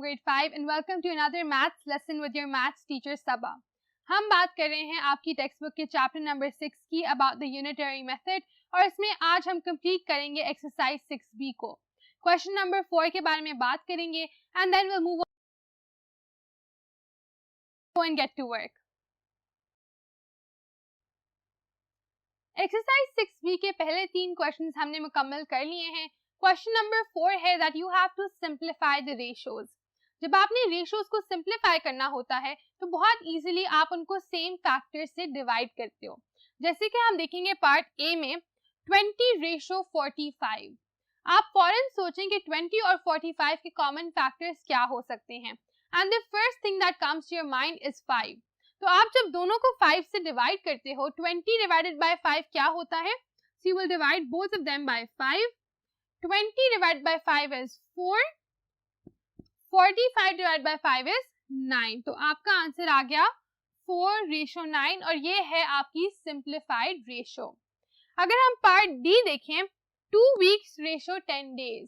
grade 5 and welcome to another maths lesson with your maths teacher Sabah. हम बात कर रहे हैं आपकी टेक्स्ट बुक के चैप्टर नंबर 6 की अबाउट द यूनिटरी मेथड और इसमें आज हम कंप्लीट करेंगे एक्सरसाइज 6b को. क्वेश्चन नंबर 4 के बारे में बात करेंगे and then we'll move on and get to work. Exercise 6b के पहले 3 क्वेश्चंस हमने मुकम्मल कर लिए हैं. क्वेश्चन नंबर 4 है that you have to simplify the ratios. जब आपने रेशियोज को सिंप्लीफाई करना होता है तो बहुत इजीली आप उनको सेम फैक्टर से डिवाइड करते हो. जैसे कि हम देखेंगे पार्ट ए में 20:45. आप फौरन सोचें कि 20 और 45 के कॉमन फैक्टर्स क्या हो सकते हैं and the first thing that comes to your mind is 5. तो आप जब दोनों को 5 से डिवाइड करते हो 20 डिवाइडेड बाय 5 क्या होता है? So you will divide both of them by 5. 20 divided by 5 is 4. 45 divided by 5 is 9. तो आपका आंसर आ गया 4:9 और ये है आपकी सिंप्लीफाइड रेशो. अगर हम पार्ट डी देखें 2 weeks रेशो 10 days.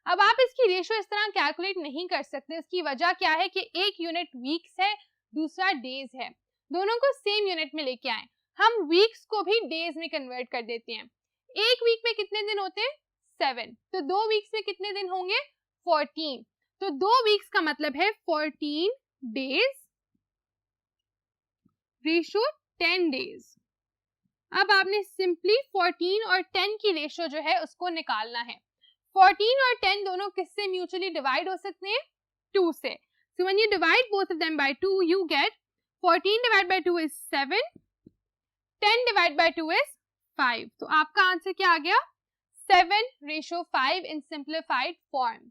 अब आप इसकी रेशो इस तरह कैलकुलेट नहीं कर सकते. इसकी वजह क्या है कि एक यूनिट वीक्स है, दूसरा डेज है. दोनों को सेम यूनिट में लेके आए. हम वीक्स को भी डेज में कन्वर्ट कर देते हैं. एक वीक में कितने दिन होते हैं? 7. तो 2 वीक्स में कितने दिन होंगे? 14. तो 2 वीक्स का मतलब है 14 डेज रेशो 10 डेज. अब आपने सिंपली 14 और 10 की रेशो जो है उसको निकालना है. 14 और 10 दोनों किससे म्यूचुअली डिवाइड हो सकते हैं? 2 से. So when you divide both of them by 2 you get 14 divide by 2 is 7. 10 divide by 2 is 5. तो आपका आंसर क्या आ गया? 7:5 in simplified form.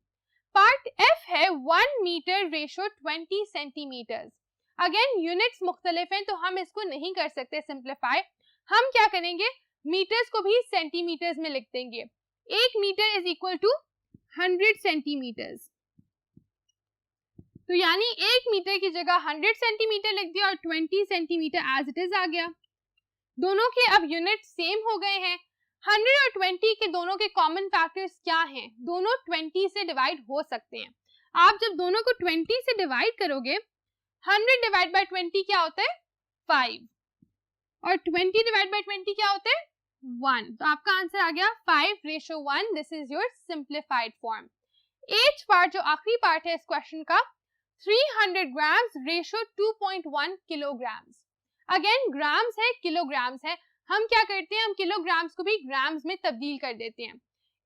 Part F है 1 meter ratio 20 centimeters. Again units मुख्तलिफ हैं तो हम इसको नहीं कर सकते सिंप्लीफाई. हम क्या करेंगे? मीटर्स को भी सेंटीमीटर्स में लिख देंगे. 1 metre is equal to 100 centimetres. तो यानी 1 मीटर की जगह 100 सेंटीमीटर लिख दिया और 20 सेंटीमीटर एज इट इज आ गया. दोनों के अब यूनिट सेम हो गए हैं. 100 और 20 के दोनों के कॉमन फैक्टर्स क्या हैं? दोनों 20 से डिवाइड हो सकते हैं. आप जब दोनों को 20 से डिवाइड करोगे 100 डिवाइड बाय 20 क्या होता है? 5 और 20 डिवाइड बाय 20 क्या होता है? 1. तो आपका आंसर आ गया 5:1. This is your simplified form. 8th part जो आखिरी पार्ट है इस क्वेश्चन का 300 grams ratio 2.1 kilograms. Again grams है, किलोग्राम्स है. हम क्या करते हैं? हम किलोग्राम्स को भी ग्राम्स में तब्दील कर देते हैं.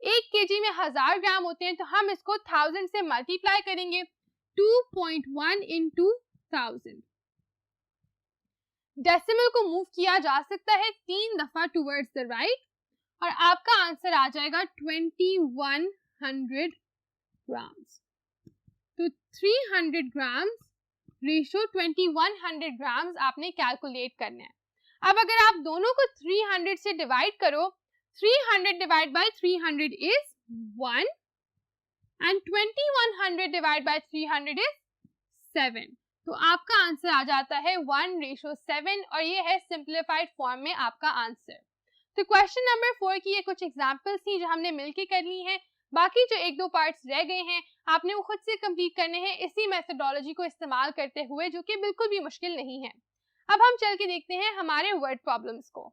1 केजी में 1000 ग्राम होते हैं तो हम इसको 1000 से मल्टीप्लाई करेंगे. 2.1 into 1000. डेसिमल को मूव किया जा सकता है 3 दफा टुवर्ड्स द राइट और आपका आंसर आ जाएगा 2100 ग्राम्स. तो 300 ग्राम्स रेशो 2100 ग्राम्स आपने कैलकुलेट करना है. अब अगर आप दोनों को 300 से डिवाइड करो 300 divide by 300 is 1 and 2100 divide by 300 is 7. तो आपका आंसर आ जाता है 1:7 और ये है सिंप्लीफाइड फॉर्म में आपका आंसर. तो क्वेश्चन नंबर 4 की ये कुछ एग्जांपल्स थी जो हमने मिलके कर ली हैं. बाकी जो 1-2 पार्ट्स रह गए हैं आपने वो खुद से कंप्लीट करने हैं इसी मेथोडोलॉजी को इस्तेमाल करते हुए जो कि बिल्कुल भी मुश्किल नहीं है. अब हम चल के देखते हैं हमारे वर्ड प्रॉब्लम्स को.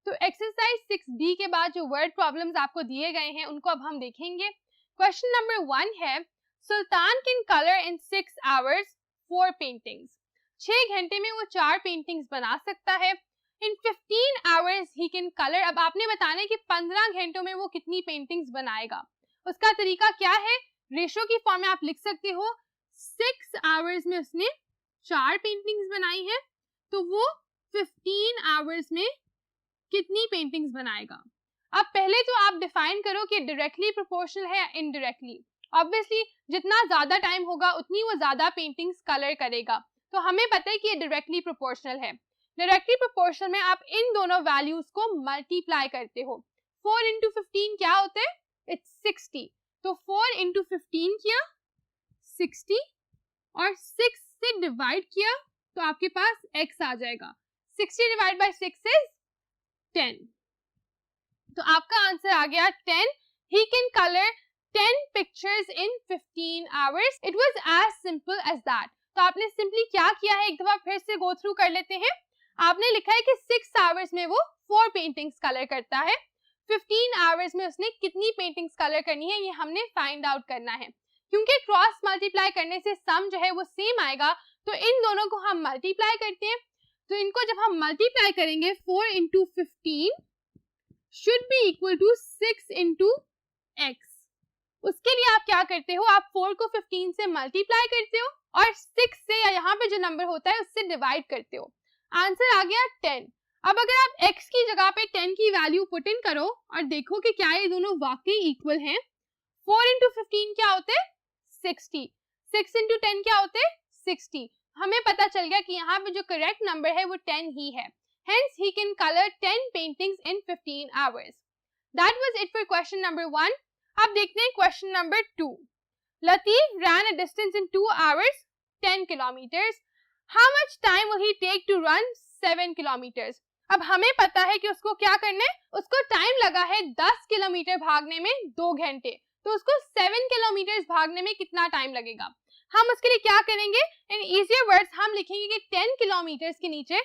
तो एक्सरसाइज 6b के बाद जो वर्ड प्रॉब्लम्स आपको दिए गए हैं उनको अब हम देखेंगे. क्वेश्चन नंबर 1 है Sultan can colour in 6 hours 4 paintings. 6 घंटे में वो 4 पेंटिंग्स बना सकता है. In 15 hours he can colour. अब आपने बताना है कि 15 घंटों में वो कितनी पेंटिंग्स बनाएगा. उसका तरीका क्या है? रेशो की फॉर्म में आप लिख सकते हो 6 hours में उसने 4 पेंटिंग्स बनाई है तो वो 15 hours में कितनी पेंटिंग्स बनाएगा. अब पहले तो आप डिफाइन करो कि डायरेक्टली प्रोपोर्शनल है या इनडायरेक्टली. ऑब्वियसली जितना ज्यादा टाइम होगा उतनी वो ज्यादा पेंटिंग्स कलर करेगा. तो हमें पता है कि ये डायरेक्टली प्रोपोर्शनल है. डायरेक्टली प्रोपोर्शनल में आप इन दोनों वैल्यूज को मल्टीप्लाई करते हो. 4 into 15 क्या होता है? इट्स 60. तो 4 into 15 किया 60 और 6 से डिवाइड किया तो आपके पास x आ जाएगा. 60 डिवाइड बाय 6 इज 10. तो आपका आंसर आ गया 10. ही can colour 10 pictures in 15 hours. It was as simple as that. तो आपने सिंपली क्या किया है, एक दफा फिर से गो थ्रू कर लेते हैं. आपने लिखा है कि 6 आवर्स में वो 4 पेंटिंग्स कलर करता है. 15 आवर्स में उसने कितनी पेंटिंग्स कलर करनी है ये हमने फाइंड आउट करना है. क्योंकि क्रॉस मल्टीप्लाई करने से सम जो है वो सेम आएगा, तो इन दोनों को हम मल्टीप्लाई करते हैं. तो इनको जब हम मल्टीप्लाई करेंगे 4 into 15 should be equal to 6 into x. उसके लिए आप क्या करते हो, आप 4 को 15 से मल्टीप्लाई करते हो और 6 से या यहाँ पे जो नंबर होता है उससे डिवाइड करते हो. आंसर आ गया 10. अब अगर आप x की जगह पे 10 की वैल्यू पुट इन करो और देखो कि क्या ये दोनों वाकई इक्वल हैं. 4 into 15 क्या होते हैं 60, 6 into 10 क्या होते हैं 60. हमें पता चल गया कि यहाँ पे जो करेक्ट नंबर है वो 10 ही है. Hence he can color 10 paintings in 15 hours. That was it for question number 1. अब देखते हैं question number 2. Latif ran a distance in 2 hours 10 kilometers. How much time will he take to run 7 kilometers? अब हमें पता है कि उसको क्या करना है, उसको टाइम लगा है 10 किलोमीटर भागने में 2 घंटे, तो उसको 7 किलोमीटर भागने में कितना टाइम लगेगा. हम उसके लिए क्या करेंगे, इन इजियर वर्ड्स हम लिखेंगे कि 10 किलोमीटर के नीचे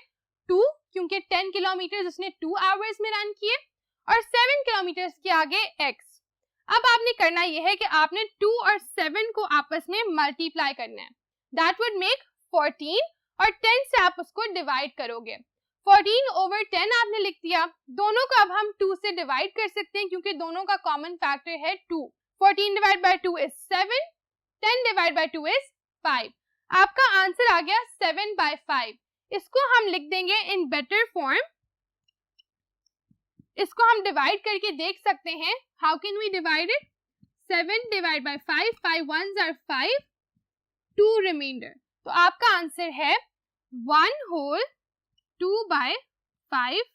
2, क्योंकि 10 किलोमीटर उसने 2 आवर्स में रन किए, और 7 किलोमीटर के आगे x. अब आपने करना यह है कि आपने 2 और 7 को आपस में मल्टीप्लाई करना है. दैट वुड मेक 14 और 10 से आप उसको डिवाइड करोगे. 14 over 10 आपने लिख दिया. दोनों को अब हम 2 से डिवाइड कर सकते हैं क्योंकि दोनों का कॉमन फैक्टर है 2. 14 divide by 2 is 7, 10 divide by 2 is 5. आपका आंसर आ गया 7/5. इसको हम लिख देंगे इन बेटर फॉर्म. इसको हम डिवाइड करके देख सकते हैं. How can we divide it? 7 divide by 5, 5 ones are 5, 2 remainder. तो आपका आंसर है 1 whole 2/5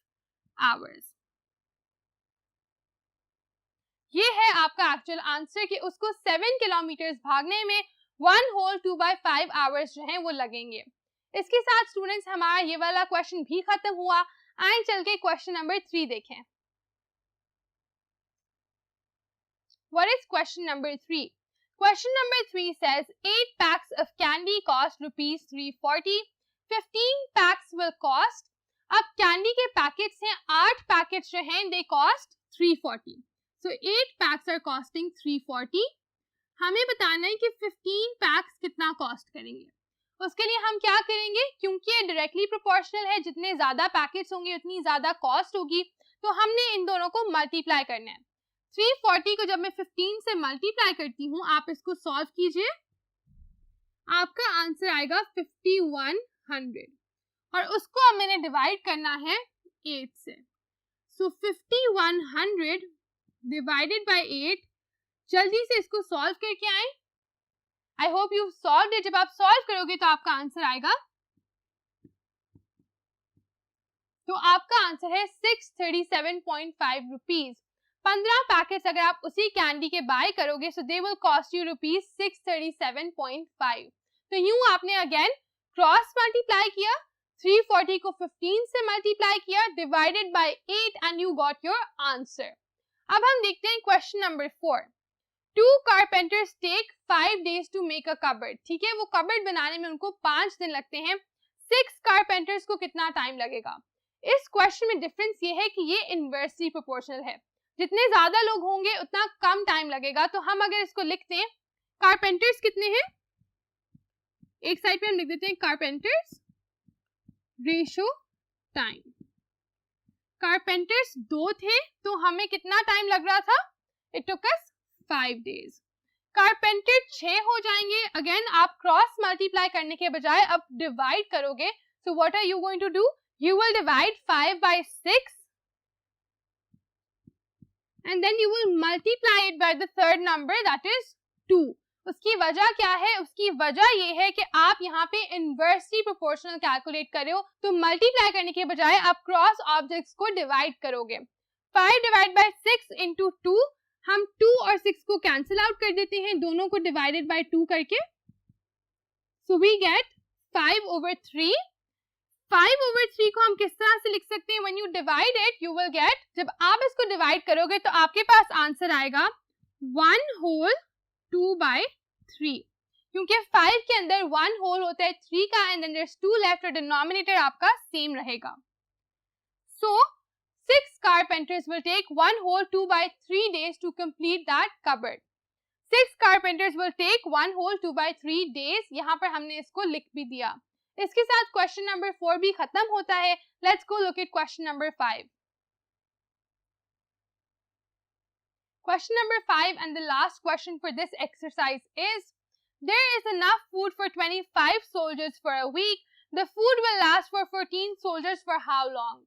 hours. ये है आपका एक्चुअल आंसर कि उसको 7 किलोमीटर भागने में 1 whole 2/5 hours जो हैं वो लगेंगे. इसके साथ स्टूडेंट्स हमारा ये वाला क्वेश्चन भी खत्म हुआ. आए चल के क्वेश्चन नंबर 3 देखें. What is question number 3? Question number 3 says 8 packs of candy cost rupees 340. 15 packs will cost. अब कैंडी के पैकेट्स हैं 8 पैकेट्स जो हैं they cost 340. So 8 packs are costing 340. हमें बताना है कि 15 पैक्स कितना कॉस्ट करेंगे. उसके लिए हम क्या करेंगे, क्योंकि ये डायरेक्टली प्रोपोर्शनल है, जितने ज्यादा पैकेट्स होंगे उतनी ज्यादा कॉस्ट होगी, तो हमने इन दोनों को मल्टीप्लाई करना है. 340 को जब मैं 15 से मल्टीप्लाई करती हूँ, आप इसको सॉल्व कीजिए, आपका आंसर आएगा 5100 और उसको अब मैंने डिवाइड करना है 8 से. सो 5100 डिवाइडेड बाय 8. जल्दी से इसको सॉल्व करके आए. I hope you solve it. जब आप सॉल्व करोगे तो आपका आंसर आएगा, तो आपका आंसर है 637.5 रुपीज. 15 पैकेट्स अगर आप उसी कैंडी के बाय करोगे so they will cost you rupees 637.5. तो यूं आपने अगेन क्रॉस मल्टीप्लाई किया, 340 को 15 से मल्टीप्लाई किया, divided by 8 and you got your answer. अब हम देखते हैं question number 4. 2 carpenters take 5 days to make a cupboard. ठीक है, वो कबर्ड बनाने में उनको 5 दिन लगते हैं. 6 carpenters को कितना टाइम लगेगा? इस क्वेश्चन में डिफरेंस ये है कि ये इनवर्सली प्रोपोर्शनल है. जितने ज्यादा लोग होंगे उतना कम टाइम लगेगा. तो हम अगर इसको लिखते हैं, कारपेंटर्स कितने हैं, एक साइड पे हम लिख देते हैं कारपेंटर्स रेशो टाइम. कारपेंटर्स 2 थे तो हमें कितना टाइम लग रहा था? It took us 5 days. Carpenter 6 हो जाएंगे. अगेन आप क्रॉस मल्टीप्लाई करने के बजाय अब डिवाइड करोगे. So what are you going to do? You will divide 5 by 6 and then you will multiply it by the third number, that is 2. उसकी वजह क्या है? उसकी वजह ये है कि आप यहाँ पे इनवर्सली प्रोपोर्शनल कैलकुलेट कर रहे हो, तो मल्टीप्लाई करने के बजाय आप क्रॉस ऑब्जेक्ट्स को डिवाइड करोगे. 5 डिवाइड बाय 6 इंटू 2. हम 2 और 6 को कैंसिल आउट कर देते हैं, दोनों को डिवाइडेड बाय 2 करके. So we get 5/3. 5/3 को हम किस तरह से लिख सकते हैं? When you divide it you will get, जब आप इसको डिवाइड करोगे तो आपके पास आंसर आएगा 1 होल 2/3, क्योंकि 5 के अंदर 1 होल होता है 3 का and then there is 2 left और डिनोमिनेटर आपका सेम रहेगा. So 6 carpenters will take 1 whole 2/3 days to complete that cupboard. 6 carpenters will take 1 whole 2/3 days. यहाँ पर हमने इसको लिख भी दिया. इसके साथ क्वेश्चन नंबर 4 भी खत्म होता है. Let's go look at question number 5. Question number 5 and the last question for this exercise is, there is enough food for 25 soldiers for a week. The food will last for 14 soldiers for how long?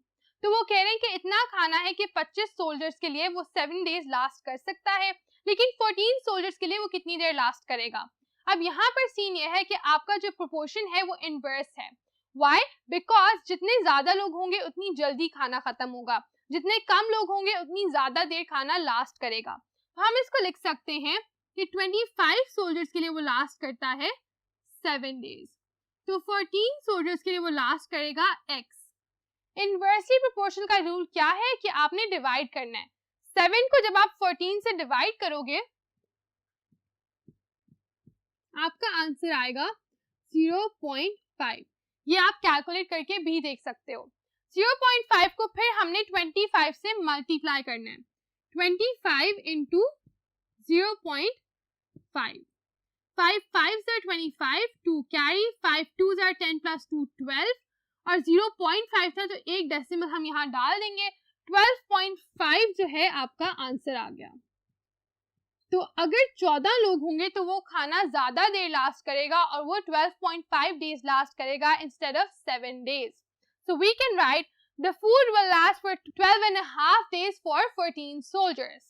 तो वो कह रहे हैं कि इतना खाना है कि 25 सोल्जर्स के लिए वो 7 डेज लास्ट कर सकता है, लेकिन 14 सोल्जर्स के लिए वो कितनी देर लास्ट करेगा. अब यहाँ पर सीन ये है कि आपका जो प्रोपोर्शन है वो इनवर्स है. व्हाई? बिकॉज जितने ज्यादा लोग होंगे उतनी जल्दी खाना खत्म होगा, जितने कम लोग होंगे उतनी ज्यादा देर खाना लास्ट करेगा. तो हम इसको लिख सकते हैं कि 25 सोल्जर्स के लिए वो लास्ट करता है 7 डेज. तो 14 सोल्जर्स के लिए वो लास्ट करेगा x. इनवर्सली प्रोपोर्शनल का रूल क्या है कि आपने डिवाइड करना है. 7 को जब आप 14 से डिवाइड करोगे आपका आंसर आएगा 0.5. ये आप कैलकुलेट करके भी देख सकते हो. 0.5 को फिर हमने 25 से मल्टीप्लाई करना है. 25 into 0.5. 5 5s are 25, 2 carry, 5 2s are 10 plus 2 12 और 0.5 था तो एक डेसिमल हम यहाँ डाल देंगे. 12.5 जो है आपका आंसर आ गया. तो अगर 14 लोग होंगे तो वो खाना ज्यादा देर लास्ट करेगा और वो 12.5 डेज लास्ट करेगा instead of 7 days. So we can write the food will last for 12.5 days for 14 soldiers.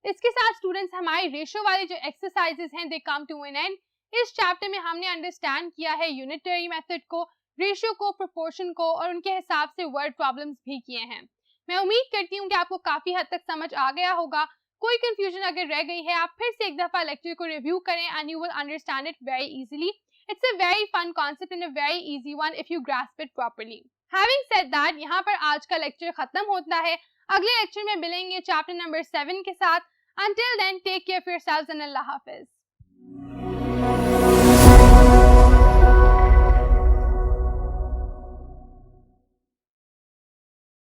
इसके साथ स्टूडेंट्स हमारे रेशियो वाले जो एक्सरसाइजेस हैं they come to an end. इस चैप्टर में हमने अंडरस्टैंड किया है यूनिटरी मेथड को, रेशियो को, प्रोपोर्शन को और उनके हिसाब से वर्ड प्रॉब्लम्स भी किए हैं. मैं उम्मीद करती हूँ कि आपको काफी हद तक समझ आ गया होगा. कोई कंफ्यूजन अगर रह गई है आप फिर से एक दफा लेक्चर को रिव्यू करें and you will understand it very easily. It's a very fun concept and a very easy one if you grasp it properly. Having said that यहाँ पर आज का लेक्चर खत्म होता है. अगले लेक्चर में मिलेंगे चैप्टर नंबर 7 के साथ. Until then, take care of yourselves and Allah Hafiz.